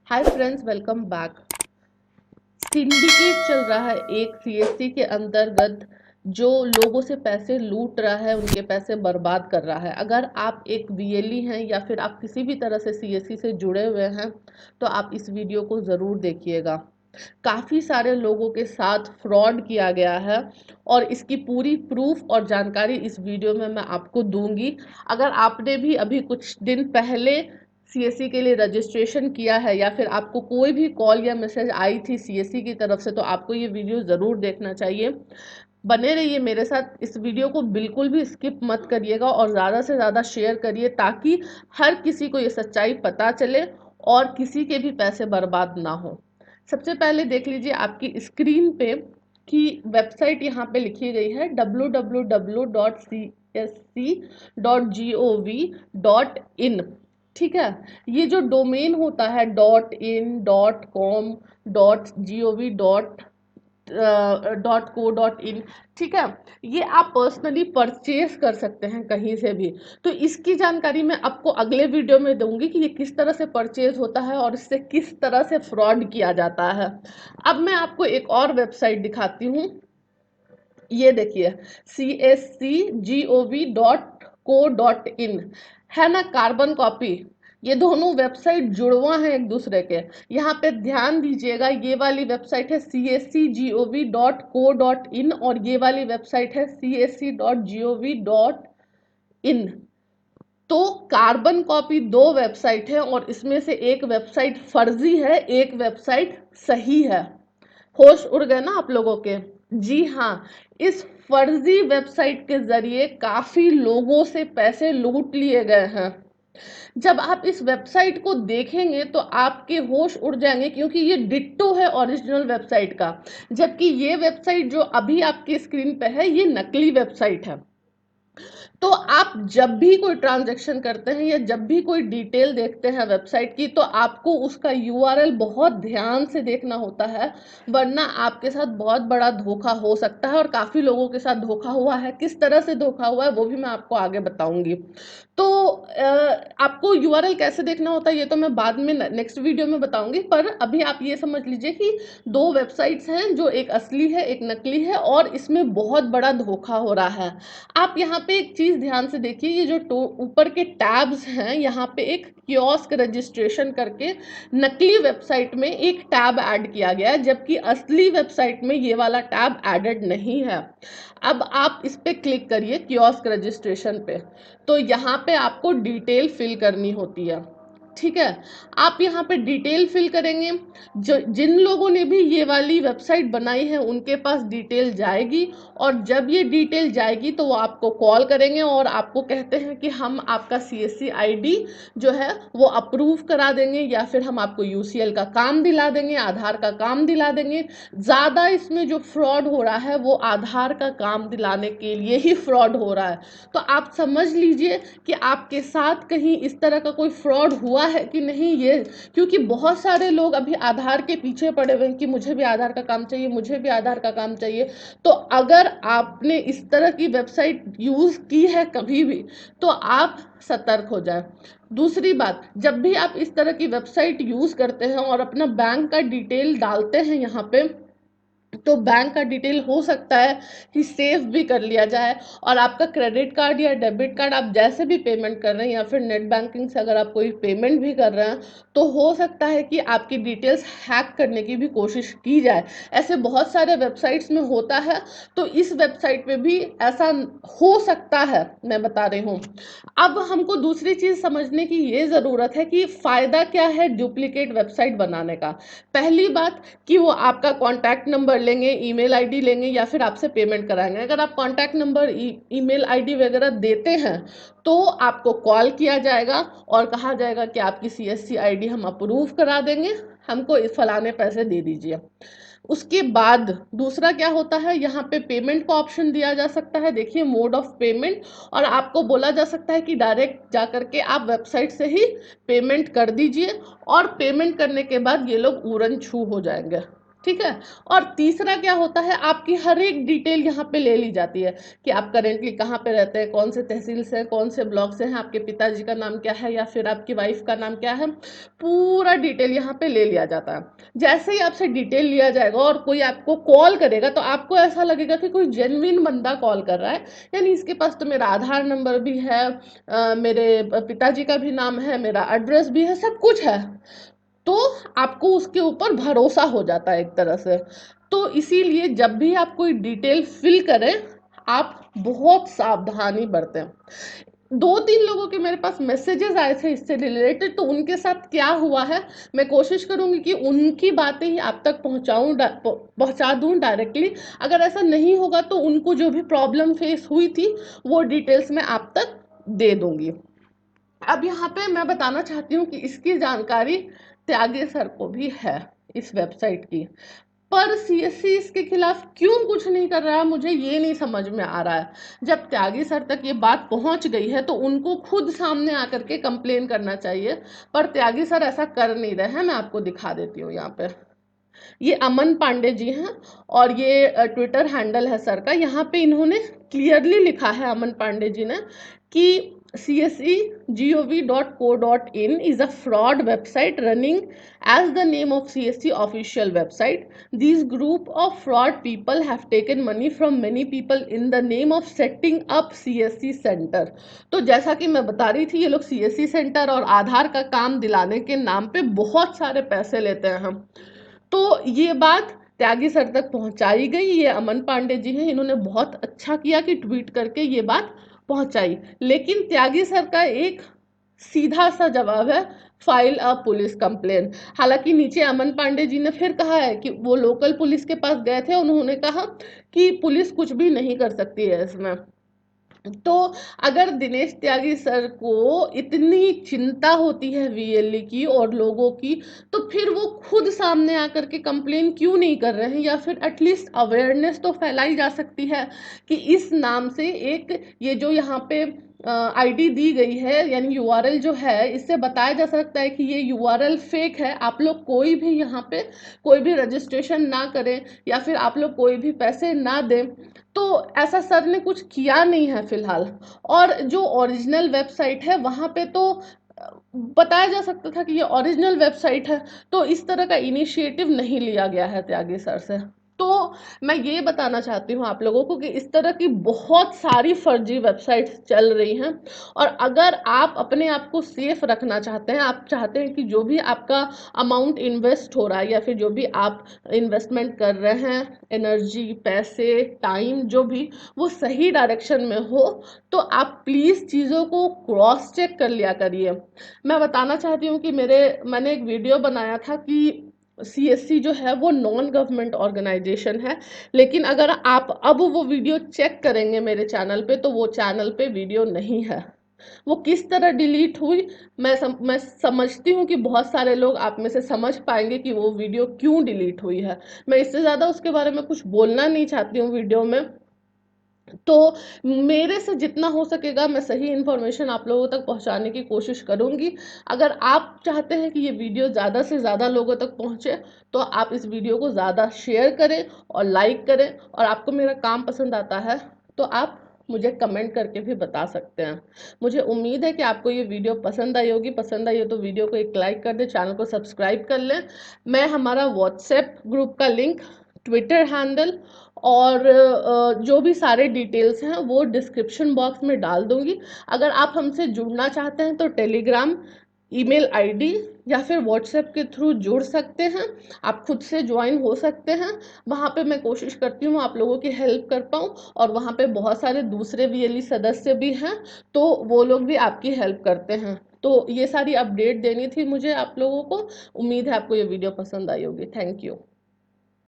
Hi friends, welcome back. Syndicate चल रहा है एक सीएससी के अंतर्गत जो लोगों से पैसे लूट रहा है, उनके पैसे बर्बाद कर रहा है। अगर आप एक वीएलई हैं या फिर आप किसी भी तरह से सीएससी से जुड़े हुए हैं तो आप इस वीडियो को ज़रूर देखिएगा। काफ़ी सारे लोगों के साथ फ्रॉड किया गया है और इसकी पूरी प्रूफ और जानकारी इस वीडियो में मैं आपको दूंगी। अगर आपने भी अभी कुछ दिन पहले सीएससी के लिए रजिस्ट्रेशन किया है या फिर आपको कोई भी कॉल या मैसेज आई थी सीएससी की तरफ से, तो आपको ये वीडियो ज़रूर देखना चाहिए। बने रहिए मेरे साथ, इस वीडियो को बिल्कुल भी स्किप मत करिएगा और ज़्यादा से ज़्यादा शेयर करिए ताकि हर किसी को ये सच्चाई पता चले और किसी के भी पैसे बर्बाद ना हो। सबसे पहले देख लीजिए आपकी स्क्रीन पे कि वेबसाइट यहाँ पे लिखी गई है www.csc.gov.in। ठीक है, ये जो डोमेन होता है .in .com .gov.in, ठीक है, ये आप पर्सनली परचेज कर सकते हैं कहीं से भी। तो इसकी जानकारी मैं आपको अगले वीडियो में दूंगी कि ये किस तरह से परचेज होता है और इससे किस तरह से फ्रॉड किया जाता है। अब मैं आपको एक और वेबसाइट दिखाती हूँ। ये देखिए, cscgov.co.in है ना, कार्बन कॉपी। ये दोनों वेबसाइट जुड़वा हैं एक दूसरे के। यहाँ पे ध्यान दीजिएगा, ये वाली वेबसाइट है cscgov.co.in और ये वाली वेबसाइट है csc.gov.in। तो कार्बन कॉपी दो वेबसाइट है और इसमें से एक वेबसाइट फर्जी है, एक वेबसाइट सही है। होश उड़ गए ना आप लोगों के? जी हाँ, इस फर्जी वेबसाइट के जरिए काफी लोगों से पैसे लूट लिए गए हैं। जब आप इस वेबसाइट को देखेंगे तो आपके होश उड़ जाएंगे क्योंकि ये डिट्टो है ओरिजिनल वेबसाइट का, जबकि ये वेबसाइट जो अभी आपकी स्क्रीन पे है ये नकली वेबसाइट है। तो आप जब भी कोई ट्रांजैक्शन करते हैं या जब भी कोई डिटेल देखते हैं वेबसाइट की, तो आपको उसका यूआरएल बहुत ध्यान से देखना होता है, वरना आपके साथ बहुत बड़ा धोखा हो सकता है। और काफ़ी लोगों के साथ धोखा हुआ है, किस तरह से धोखा हुआ है वो भी मैं आपको आगे बताऊंगी। तो आपको यूआरएल कैसे देखना होता है ये तो मैं बाद में नेक्स्ट वीडियो में बताऊंगी, पर अभी आप ये समझ लीजिए कि दो वेबसाइट्स हैं, जो एक असली है एक नकली है और इसमें बहुत बड़ा धोखा हो रहा है। आप यहाँ पे एक चीज ध्यान से देखिए, ये जो ऊपर के टैब्स हैं, यहाँ पे एक कियोस्क रजिस्ट्रेशन करके नकली वेबसाइट में एक टैब ऐड किया गया है, जबकि असली वेबसाइट में ये वाला टैब एडेड नहीं है। अब आप इस पे क्लिक करिए कियोस्क रजिस्ट्रेशन पे, तो यहाँ पे आपको डिटेल फिल करनी होती है। ठीक है, आप यहाँ पे डिटेल फिल करेंगे। जो जिन लोगों ने भी ये वाली वेबसाइट बनाई है उनके पास डिटेल जाएगी, और जब ये डिटेल जाएगी तो वो आपको कॉल करेंगे और आपको कहते हैं कि हम आपका सीएससी आईडी जो है वो अप्रूव करा देंगे, या फिर हम आपको यूसीएल का काम दिला देंगे, आधार का काम दिला देंगे। ज़्यादा इसमें जो फ्रॉड हो रहा है वो आधार का काम दिलाने के लिए ही फ्रॉड हो रहा है। तो आप समझ लीजिए कि आपके साथ कहीं इस तरह का कोई फ्रॉड हुआ है कि नहीं ये, क्योंकि बहुत सारे लोग अभी आधार के पीछे पड़े हुए हैं कि मुझे भी आधार का काम चाहिए, मुझे भी आधार का काम चाहिए। तो अगर आपने इस तरह की वेबसाइट यूज़ की है कभी भी, तो आप सतर्क हो जाए। दूसरी बात, जब भी आप इस तरह की वेबसाइट यूज़ करते हैं और अपना बैंक का डिटेल डालते हैं यहाँ पे, तो बैंक का डिटेल हो सकता है कि सेव भी कर लिया जाए, और आपका क्रेडिट कार्ड या डेबिट कार्ड आप जैसे भी पेमेंट कर रहे हैं या फिर नेट बैंकिंग से अगर आप कोई पेमेंट भी कर रहे हैं, तो हो सकता है कि आपकी डिटेल्स हैक करने की भी कोशिश की जाए। ऐसे बहुत सारे वेबसाइट्स में होता है, तो इस वेबसाइट पे भी ऐसा हो सकता है, मैं बता रही हूँ। अब हमको दूसरी चीज़ समझने की ये ज़रूरत है कि फ़ायदा क्या है डुप्लीकेट वेबसाइट बनाने का। पहली बात कि वो आपका कॉन्टैक्ट नंबर लेंगे, ईमेल आईडी लेंगे या फिर आपसे पेमेंट कराएंगे। अगर आप कॉन्टैक्ट नंबर, ईमेल आईडी वगैरह देते हैं तो आपको कॉल किया जाएगा और कहा जाएगा कि आपकी सीएससी आईडी हम अप्रूव करा देंगे, हमको इस फलाने पैसे दे दीजिए। उसके बाद दूसरा क्या होता है, यहाँ पे पेमेंट का ऑप्शन दिया जा सकता है, देखिए मोड ऑफ पेमेंट, और आपको बोला जा सकता है कि डायरेक्ट जा करके आप वेबसाइट से ही पेमेंट कर दीजिए, और पेमेंट करने के बाद ये लोग उड़न छू हो जाएंगे। ठीक है। और तीसरा क्या होता है, आपकी हर एक डिटेल यहाँ पे ले ली जाती है कि आप करेंटली कहाँ पे रहते हैं, कौन से तहसील से हैं, कौन से ब्लॉक से हैं, आपके पिताजी का नाम क्या है या फिर आपकी वाइफ का नाम क्या है, पूरा डिटेल यहाँ पे ले लिया जाता है। जैसे ही आपसे डिटेल लिया जाएगा और कोई आपको कॉल करेगा तो आपको ऐसा लगेगा कि कोई जेन्युइन बंदा कॉल कर रहा है, यानी इसके पास तो मेरा आधार नंबर भी है, मेरे पिताजी का भी नाम है, मेरा एड्रेस भी है, सब कुछ है। तो आपको उसके ऊपर भरोसा हो जाता है एक तरह से। तो इसीलिए जब भी आप कोई डिटेल फिल करें, आप बहुत सावधानी बरतें। 2-3 लोगों के मेरे पास मैसेजेस आए थे इससे रिलेटेड, तो उनके साथ क्या हुआ है, मैं कोशिश करूंगी कि उनकी बातें ही आप तक पहुंचा दूं डायरेक्टली। अगर ऐसा नहीं होगा तो उनको जो भी प्रॉब्लम फेस हुई थी वो डिटेल्स मैं आप तक दे दूंगी। अब यहाँ पे मैं बताना चाहती हूँ कि इसकी जानकारी त्यागी सर को भी है इस वेबसाइट की, पर सीएससी इसके खिलाफ क्यों कुछ नहीं कर रहा है, मुझे ये नहीं समझ में आ रहा है। जब त्यागी सर तक ये बात पहुंच गई है तो उनको खुद सामने आकर के कंप्लेन करना चाहिए, पर त्यागी सर ऐसा कर नहीं रहे हैं। मैं आपको दिखा देती हूँ यहाँ पे, ये अमन पांडे जी हैं और ये ट्विटर हैंडल है सर का। यहाँ पे इन्होंने क्लियरली लिखा है, अमन पांडे जी ने, कि csegov.co.in is a fraud website running as the name of CSC official website. These group of fraud people have taken money from many people in the name of setting up CSC center. तो जैसा कि मैं बता रही थी, ये लोग CSC centre और आधार का काम दिलाने के नाम पे बहुत सारे पैसे लेते हैं। तो ये बात त्यागी सर तक पहुंचाई गई। ये अमन पांडे जी हैं, इन्होंने बहुत अच्छा किया कि ट्वीट करके ये बात पहुंचाई। लेकिन त्यागी सर का एक सीधा सा जवाब है, फाइल अ पुलिस कंप्लेन। हालांकि नीचे अमन पांडे जी ने फिर कहा है कि वो लोकल पुलिस के पास गए थे, उन्होंने कहा कि पुलिस कुछ भी नहीं कर सकती है इसमें। तो अगर दिनेश त्यागी सर को इतनी चिंता होती है वीएलई की और लोगों की, तो फिर वो खुद सामने आकर के कंप्लेन क्यों नहीं कर रहे हैं, या फिर एटलीस्ट अवेयरनेस तो फैलाई जा सकती है कि इस नाम से एक ये जो यहाँ पे आईडी दी गई है, यानी यूआरएल जो है, इससे बताया जा सकता है कि ये यूआरएल फेक है। आप लोग कोई भी यहाँ पे कोई भी रजिस्ट्रेशन ना करें या फिर आप लोग कोई भी पैसे ना दें। तो ऐसा सर ने कुछ किया नहीं है फिलहाल। और जो ओरिजिनल वेबसाइट है वहाँ पे तो बताया जा सकता था कि ये ओरिजिनल वेबसाइट है, तो इस तरह का इनिशिएटिव नहीं लिया गया है त्यागी सर से। तो मैं ये बताना चाहती हूँ आप लोगों को कि इस तरह की बहुत सारी फर्जी वेबसाइट्स चल रही हैं, और अगर आप अपने आप को सेफ रखना चाहते हैं, आप चाहते हैं कि जो भी आपका अमाउंट इन्वेस्ट हो रहा है या फिर जो भी आप इन्वेस्टमेंट कर रहे हैं, एनर्जी, पैसे, टाइम, जो भी, वो सही डायरेक्शन में हो, तो आप प्लीज़ चीज़ों को क्रॉस चेक कर लिया करिए। मैं बताना चाहती हूँ कि मैंने एक वीडियो बनाया था कि सीएससी जो है वो नॉन गवर्नमेंट ऑर्गेनाइजेशन है, लेकिन अगर आप अब वो वीडियो चेक करेंगे मेरे चैनल पे, तो वो चैनल पे वीडियो नहीं है। वो किस तरह डिलीट हुई, मैं समझती हूँ कि बहुत सारे लोग आप में से समझ पाएंगे कि वो वीडियो क्यों डिलीट हुई है। मैं इससे ज़्यादा उसके बारे में कुछ बोलना नहीं चाहती हूँ वीडियो में। तो मेरे से जितना हो सकेगा मैं सही इन्फॉर्मेशन आप लोगों तक पहुंचाने की कोशिश करूंगी। अगर आप चाहते हैं कि ये वीडियो ज़्यादा से ज़्यादा लोगों तक पहुंचे, तो आप इस वीडियो को ज़्यादा शेयर करें और लाइक करें। और आपको मेरा काम पसंद आता है तो आप मुझे कमेंट करके भी बता सकते हैं। मुझे उम्मीद है कि आपको ये वीडियो पसंद आई होगी। पसंद आई हो तो वीडियो को एक लाइक कर दें, चैनल को सब्सक्राइब कर लें। मैं हमारा व्हाट्सएप ग्रुप का लिंक, ट्विटर हैंडल और जो भी सारे डिटेल्स हैं वो डिस्क्रिप्शन बॉक्स में डाल दूंगी। अगर आप हमसे जुड़ना चाहते हैं तो टेलीग्राम, ईमेल आईडी या फिर व्हाट्सएप के थ्रू जुड़ सकते हैं। आप खुद से ज्वाइन हो सकते हैं। वहाँ पे मैं कोशिश करती हूँ आप लोगों की हेल्प कर पाऊँ, और वहाँ पे बहुत सारे दूसरे वीएलई सदस्य भी हैं, तो वो लोग भी आपकी हेल्प करते हैं। तो ये सारी अपडेट देनी थी मुझे आप लोगों को। उम्मीद है आपको ये वीडियो पसंद आई होगी। Thank you.